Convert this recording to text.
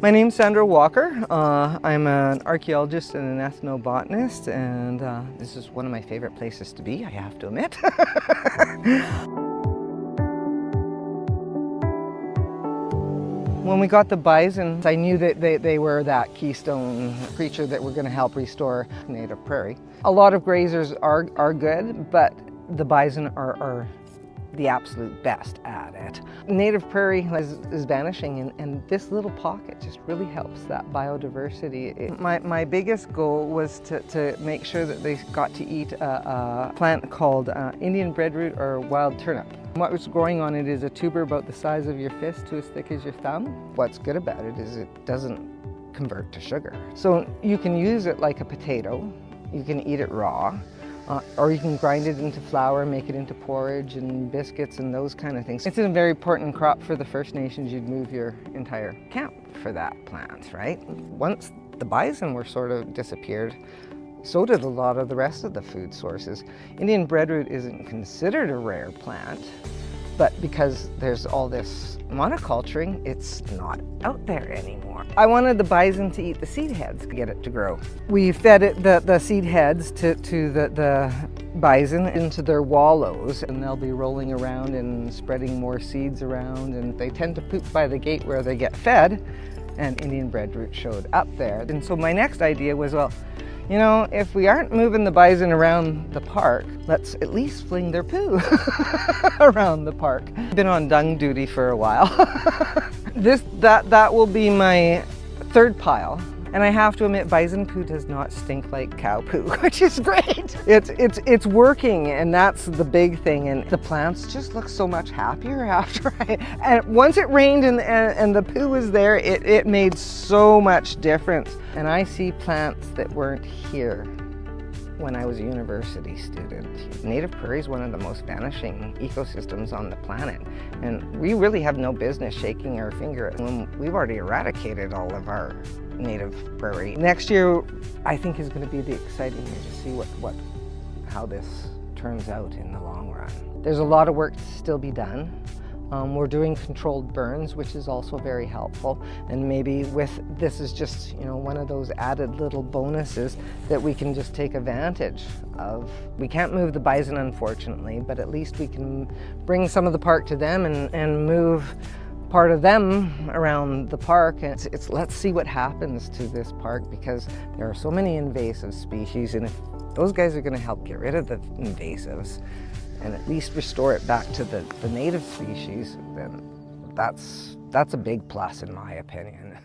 My name's Sandra Walker. I'm an archaeologist and an ethnobotanist, and this is one of my favorite places to be, I have to admit. When we got the bison, I knew that they were that keystone creature that were going to help restore native prairie. A lot of grazers are good, but the bison are the absolute best at it. Native prairie is vanishing, and this little pocket just really helps that biodiversity. My biggest goal was to make sure that they got to eat a plant called Indian breadroot or wild turnip. What was growing on it is a tuber about the size of your fist to as thick as your thumb. What's good about it is it doesn't convert to sugar. So you can use it like a potato, you can eat it raw, or you can grind it into flour, make it into porridge and biscuits and those kind of things. It's a very important crop for the First Nations. You'd move your entire camp for that plant, right? Once the bison were sort of disappeared, so did a lot of the rest of the food sources. Indian breadroot isn't considered a rare plant, but because there's all this monoculturing, it's not out there anymore. I wanted the bison to eat the seed heads to get it to grow. We fed it the seed heads to the bison into their wallows, and they'll be rolling around and spreading more seeds around, and they tend to poop by the gate where they get fed, and Indian breadroot showed up there. And so my next idea was, well, you know, if we aren't moving the bison around the park, let's at least fling their poo around the park. I've been on dung duty for a while. That will be my third pile. And I have to admit, bison poo does not stink like cow poo, which is great. It's working, and that's the big thing. And the plants just look so much happier after and once it rained and the poo was there, it made so much difference. And I see plants that weren't here when I was a university student. Native prairie is one of the most vanishing ecosystems on the planet, and we really have no business shaking our finger when we've already eradicated all of our native prairie. Next year, I think, is going to be the exciting year to see how this turns out in the long run. There's a lot of work to still be done. We're doing controlled burns, which is also very helpful, and maybe this is just, you know, one of those added little bonuses that we can just take advantage of. We can't move the bison, unfortunately, but at least we can bring some of the park to them and move part of them around the park. And let's see what happens to this park, because there are so many invasive species, and if those guys are going to help get rid of the invasives and at least restore it back to the native species, then that's a big plus in my opinion.